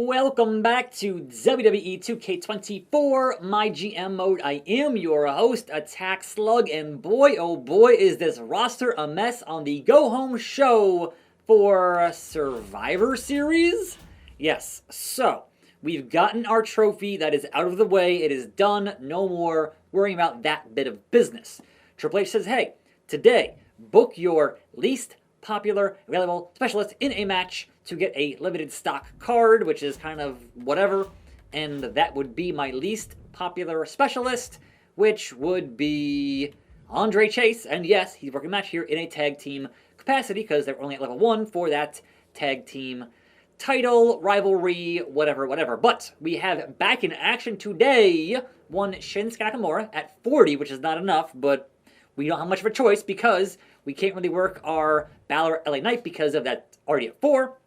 Welcome back to WWE 2K24 MyGM mode. I am your host, attackslug, and boy oh boy is this roster a mess on the go-home show for Survivor Series? Yes, so we've gotten our trophy that is out of the way. It is done. No more worrying about that bit of business. Triple H says, hey, today, book your least popular available specialist in a match to get a limited stock card, which is kind of whatever, and that would be my least popular specialist, which would be Andre Chase, and yes, he's working a match here in a tag team capacity, because they're only at level 1 for that tag team title, rivalry, whatever. But we have back in action today, one Shinsuke Nakamura at 40, which is not enough, but we don't have much of a choice because we can't really work our Balor LA Knight because of that already at 4.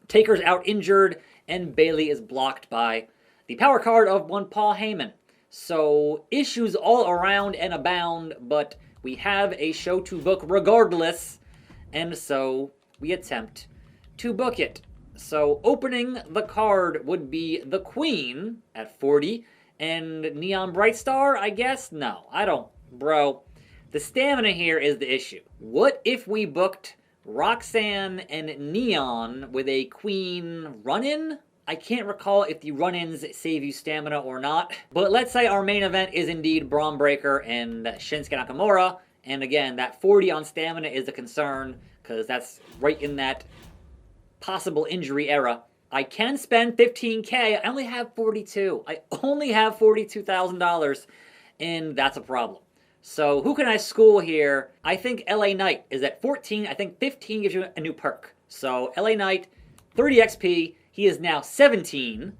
Taker's out injured, and Bayley is blocked by the power card of one Paul Heyman. So issues all around and abound, but we have a show to book regardless, and so we attempt to book it. So opening the card would be the Queen at 40, and Neon Brightstar, I guess? No, I don't, bro. The stamina here is the issue. What if we booked Roxanne and Neon with a Queen run-in? I can't recall if the run-ins save you stamina or not, but let's say our main event is indeed Braun Breaker and Shinsuke Nakamura, and again, that 40 on stamina is a concern, because that's right in that possible injury era. I can spend $15K, I only have 42. I only have $42,000, and that's a problem. So who can I school here? I think LA Knight is at 14. I think 15 gives you a new perk. So LA Knight, 30 XP. He is now 17.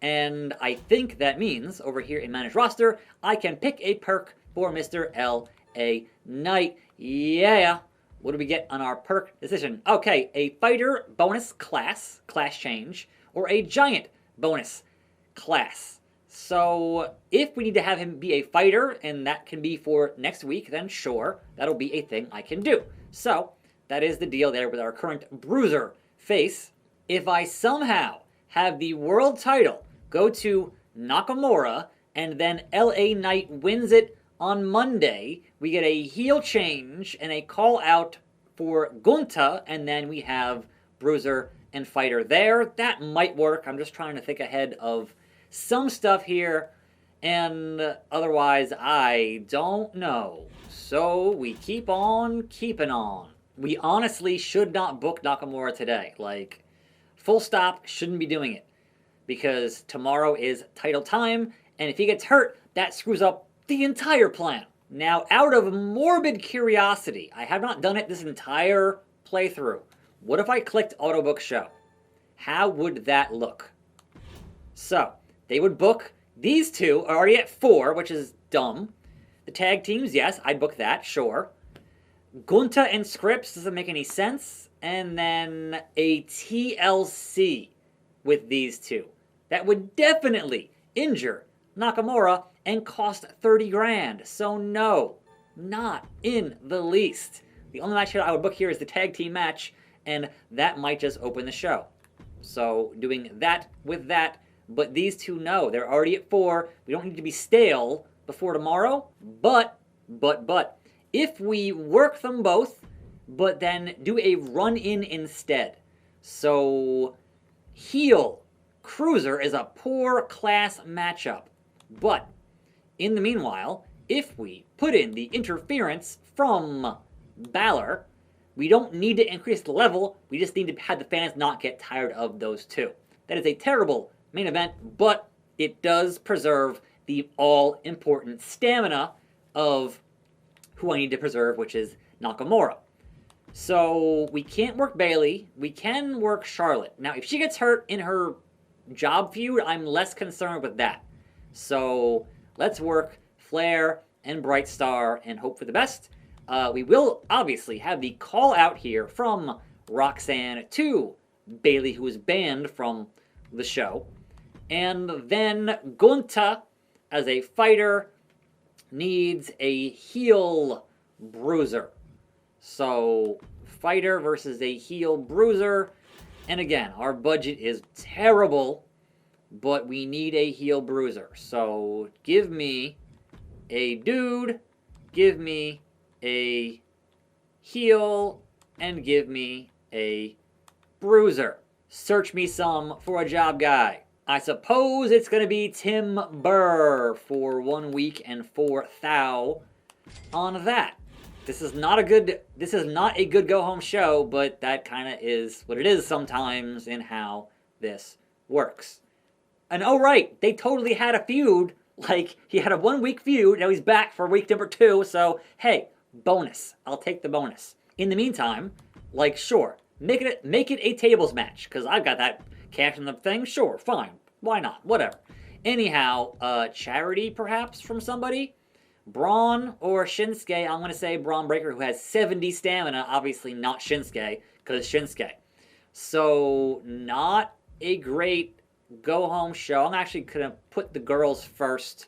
And I think that means over here in Manage Roster, I can pick a perk for Mr. LA Knight. Yeah. What do we get on our perk decision? Okay, a fighter bonus class change, or a giant bonus class. So if we need to have him be a fighter, and that can be for next week, then sure, that'll be a thing I can do. So that is the deal there with our current bruiser face. If I somehow have the world title go to Nakamura, and then LA Knight wins it on Monday, we get a heel change and a call out for Gunta, and then we have bruiser and fighter there. That might work. I'm just trying to think ahead of some stuff here, and otherwise I don't know. So we keep on keeping on. We honestly should not book Nakamura today. Like, full stop, shouldn't be doing it. Because tomorrow is title time, and if he gets hurt, that screws up the entire plan. Now, out of morbid curiosity, I have not done it this entire playthrough. What if I clicked Auto Book Show? How would that look? So they would book these two, are already at 4, which is dumb. The tag teams, yes, I'd book that, sure. Gunta and Scripps doesn't make any sense. And then a TLC with these two. That would definitely injure Nakamura and cost 30 grand. So no, not in the least. The only match I would book here is the tag team match, and that might just open the show. So doing that with that. But these two, no, they're already at 4. We don't need to be stale before tomorrow. But, if we work them both, but then do a run-in instead. So, heel Cruiser is a poor class matchup. But, in the meanwhile, if we put in the interference from Balor, we don't need to increase the level. We just need to have the fans not get tired of those two. That is a terrible main event, but it does preserve the all-important stamina of who I need to preserve, which is Nakamura. So we can't work Bayley. We can work Charlotte. Now, if she gets hurt in her job feud, I'm less concerned with that. So let's work Flair and Brightstar and hope for the best. We will obviously have the call out here from Roxanne to Bayley, who is banned from the show. And then Gunta, as a fighter, needs a heel bruiser. So, fighter versus a heel bruiser. And again, our budget is terrible, but we need a heel bruiser. So give me a dude, give me a heel, and give me a bruiser. Search me some for a job guy. I suppose it's going to be Tim Burr for 1 week and 4 thou on that. This is not a good go home show, but that kind of is what it is sometimes in how this works. And oh right, they totally had a feud. Like, he had a 1 week feud, now he's back for week number 2, so hey, bonus. I'll take the bonus. In the meantime, like, sure, make it a tables match, because I've got that cash in the thing. Sure, fine, why not, whatever. Anyhow, charity perhaps from somebody? Braun or Shinsuke? I'm going to say Braun Breaker, who has 70 stamina, obviously not Shinsuke, because Shinsuke. So, not a great go-home show. I'm actually going to put the girls first,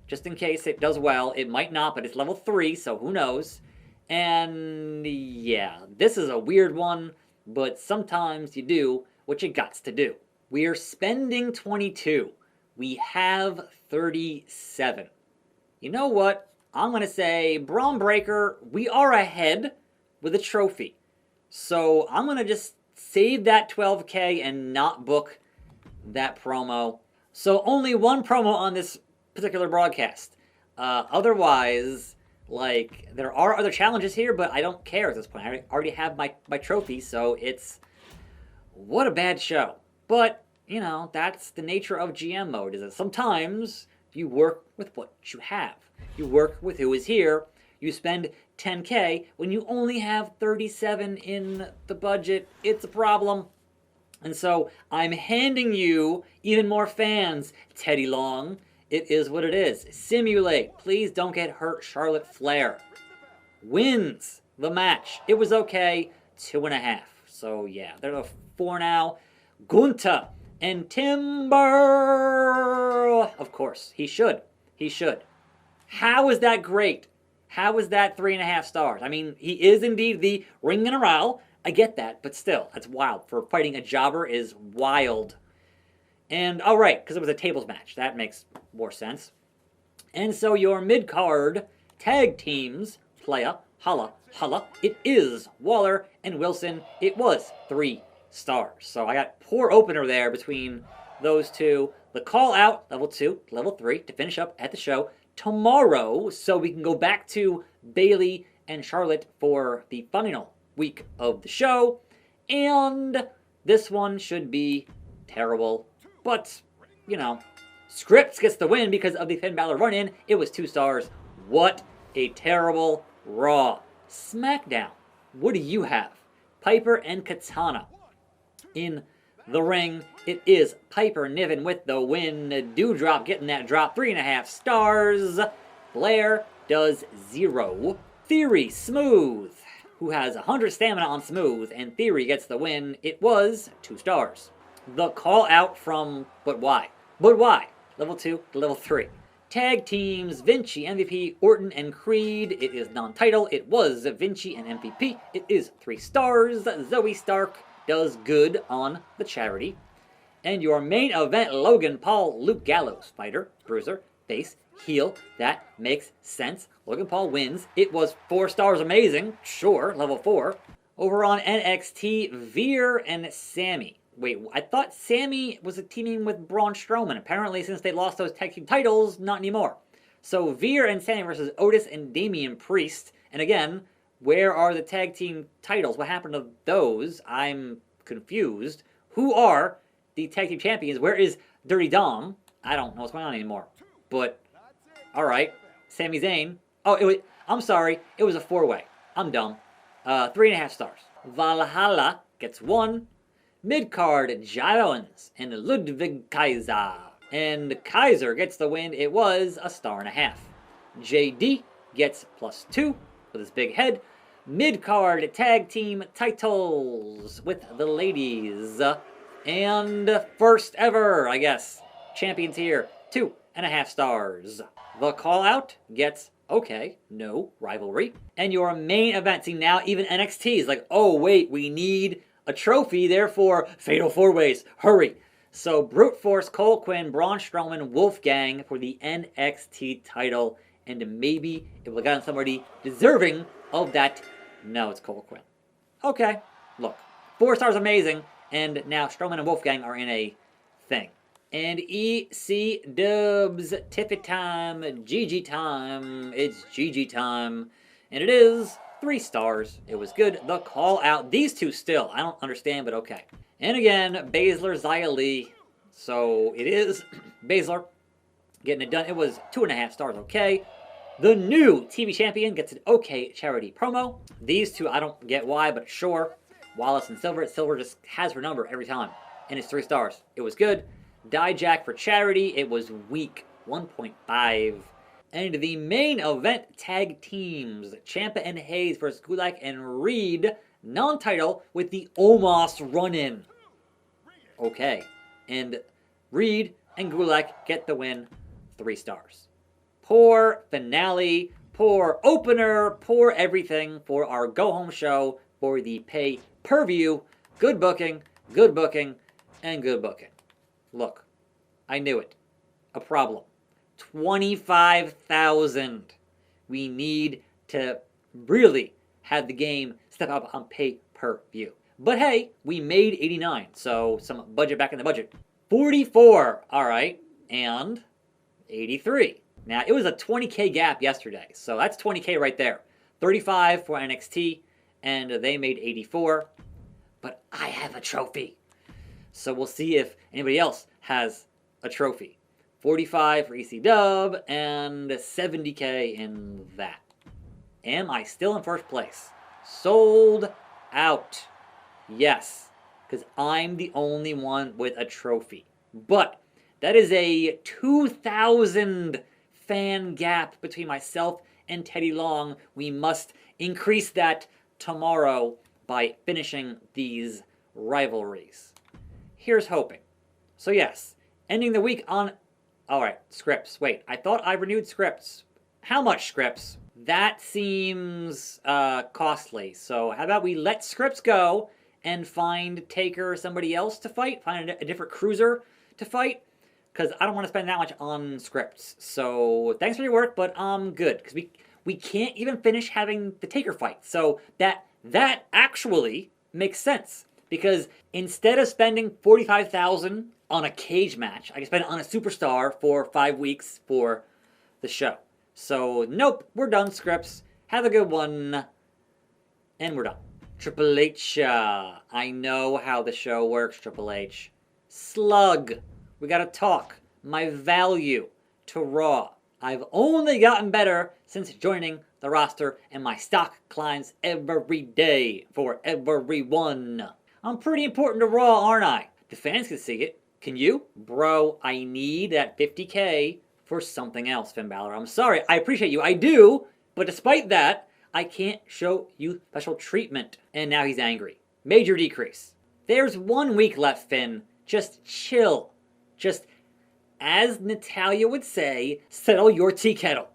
just in case it does well. It might not, but it's level 3, so who knows. And yeah, this is a weird one, but sometimes you do what you gots to do. We're spending 22. We have 37. You know what? I'm going to say, Braun Breaker, we are ahead with a trophy. So I'm going to just save that 12K and not book that promo. So only one promo on this particular broadcast. Otherwise, like, there are other challenges here, but I don't care at this point. I already have my trophy, so it's... What a bad show. But, you know, that's the nature of GM mode, is that sometimes you work with what you have. You work with who is here. You spend 10K when you only have 37 in the budget. It's a problem. And so I'm handing you even more fans, Teddy Long. It is what it is. Simulate. Please don't get hurt. Charlotte Flair wins the match. It was okay. 2.5. So yeah, there's a 4 now. Gunther and Timber. Of course, he should. He should. How is that great? How is that 3.5 stars? I mean, he is indeed the Ring General. I get that, but still, that's wild. For fighting a jobber is wild. And, all right, because it was a tables match. That makes more sense. And so your mid-card tag teams, playa, holla, holla. It is Waller and Wilson. It was 3 stars. So I got poor opener there between those two. The call out, level 2, level 3, to finish up at the show tomorrow, so we can go back to Bayley and Charlotte for the final week of the show. And this one should be terrible, but, you know, Scripps gets the win because of the Finn Balor run-in. It was 2 stars. What a terrible Raw. SmackDown, what do you have? Piper and Katana in the ring. It is Piper Niven with the win. Doudrop getting that drop. 3.5 stars. Blair does 0. Theory, Smooth, who has 100 stamina on Smooth, and Theory gets the win. It was 2 stars. The call out from But Why? But Why? Level 2 to level 3. Tag teams, Vinci, MVP, Orton, and Creed. It is non-title. It was Vinci and MVP. It is 3 stars. Zoe Stark does good on the charity. And your main event, Logan Paul, Luke Gallows, fighter, bruiser, face, heel. That makes sense. Logan Paul wins. It was 4 stars, amazing. Sure, level 4. Over on NXT, Veer and Sammy. Wait, I thought Sammy was teaming with Braun Strowman. Apparently, since they lost those tag team titles, not anymore. So Veer and Sammy versus Otis and Damian Priest. And again, where are the tag team titles? What happened to those? I'm confused. Who are the tag team champions? Where is Dirty Dom? I don't know what's going on anymore. But, alright. Sami Zayn. Oh, I'm sorry. It was a 4-way. I'm dumb. 3.5 stars. Valhalla gets 1. Mid-card, Jai Owens and Ludwig Kaiser. And Kaiser gets the win. It was a 1.5 stars. JD gets +2 with his big head. Mid-card tag team titles with the ladies. And first ever, I guess, champions here. 2.5 stars. The call-out gets okay, no rivalry. And your main event, see now even NXT is like, oh wait, we need a trophy, therefore, fatal four-ways. Hurry. So, Brute Force, Cole Quinn, Braun Strowman, Wolfgang for the NXT title. And maybe it will have gotten somebody deserving of that. No, it's Cole Quinn. Okay, look. 4 stars amazing. And now Strowman and Wolfgang are in a thing. And EC Dubs, Tiffy time, GG time. It's GG time. And it is 3 stars. It was good. The call out. These two still. I don't understand, but okay. And again, Baszler, Xia Li. So it is Baszler getting it done. It was 2.5 stars. Okay. The new TV champion gets an okay charity promo. These two, I don't get why, but sure. Wallace and Silver. Silver just has her number every time. And it's 3 stars. It was good. Dijak for charity. It was weak. 1.5. And the main event tag teams. Ciampa and Hayes versus Gulak and Reed. Non-title with the Omos run-in. Okay. And Reed and Gulak get the win. 3 stars. Poor finale. Poor opener. Poor everything for our go-home show for the pay-per-view. Good booking. Good booking. And good booking. Look. I knew it. A problem. 25,000. We need to really have the game step up on pay-per-view. But hey, we made 89, so some budget back in the budget. 44, all right, and 83. Now, it was a 20K gap yesterday, so that's 20K right there. 35 for NXT, and they made 84. But I have a trophy. So we'll see if anybody else has a trophy. 45 for EC Dub, and 70K in that. Am I still in first place? Sold out. Yes, because I'm the only one with a trophy. But that is a 2,000 fan gap between myself and Teddy Long. We must increase that tomorrow by finishing these rivalries. Here's hoping. So yes, ending the week on... Alright, scripts. Wait, I thought I renewed scripts. How much scripts? That seems costly. So how about we let scripts go and find Taker or somebody else to fight? Find a different cruiser to fight? Because I don't want to spend that much on scripts. So thanks for your work, but I'm good. Because we can't even finish having the Taker fight. So that actually makes sense. Because instead of spending $45,000 on a cage match, I can spend it on a superstar for 5 weeks for the show. So, nope, we're done, scripts. Have a good one. And we're done. Triple H, I know how the show works, Triple H. Slug, we gotta talk. My value to Raw. I've only gotten better since joining the roster, and my stock climbs every day for everyone. I'm pretty important to Raw, aren't I? The fans can see it. Can you? Bro, I need that 50K for something else, Finn Balor. I'm sorry. I appreciate you. I do. But despite that, I can't show you special treatment. And now he's angry. Major decrease. There's 1 week left, Finn. Just chill. Just, as Natalia would say, settle your tea kettle.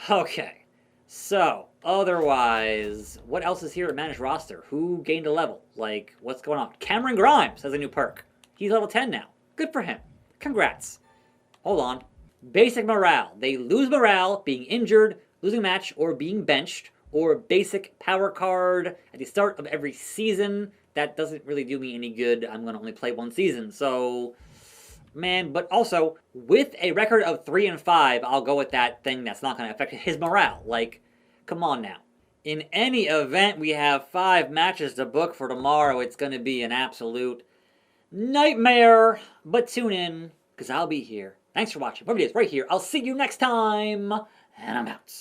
Okay. So, otherwise, what else is here at Managed Roster? Who gained a level? Like, what's going on? Cameron Grimes has a new perk. He's level 10 now. Good for him. Congrats. Hold on. Basic morale. They lose morale, being injured, losing a match, or being benched, or basic power card at the start of every season. That doesn't really do me any good. I'm going to only play 1 season. So, man, but also, with a record of 3 and 5, I'll go with that thing that's not going to affect his morale. Like, come on now. In any event, we have 5 matches to book for tomorrow. It's going to be an absolute nightmare. But tune in, because I'll be here. Thanks for watching. More videos right here. I'll see you next time. And I'm out.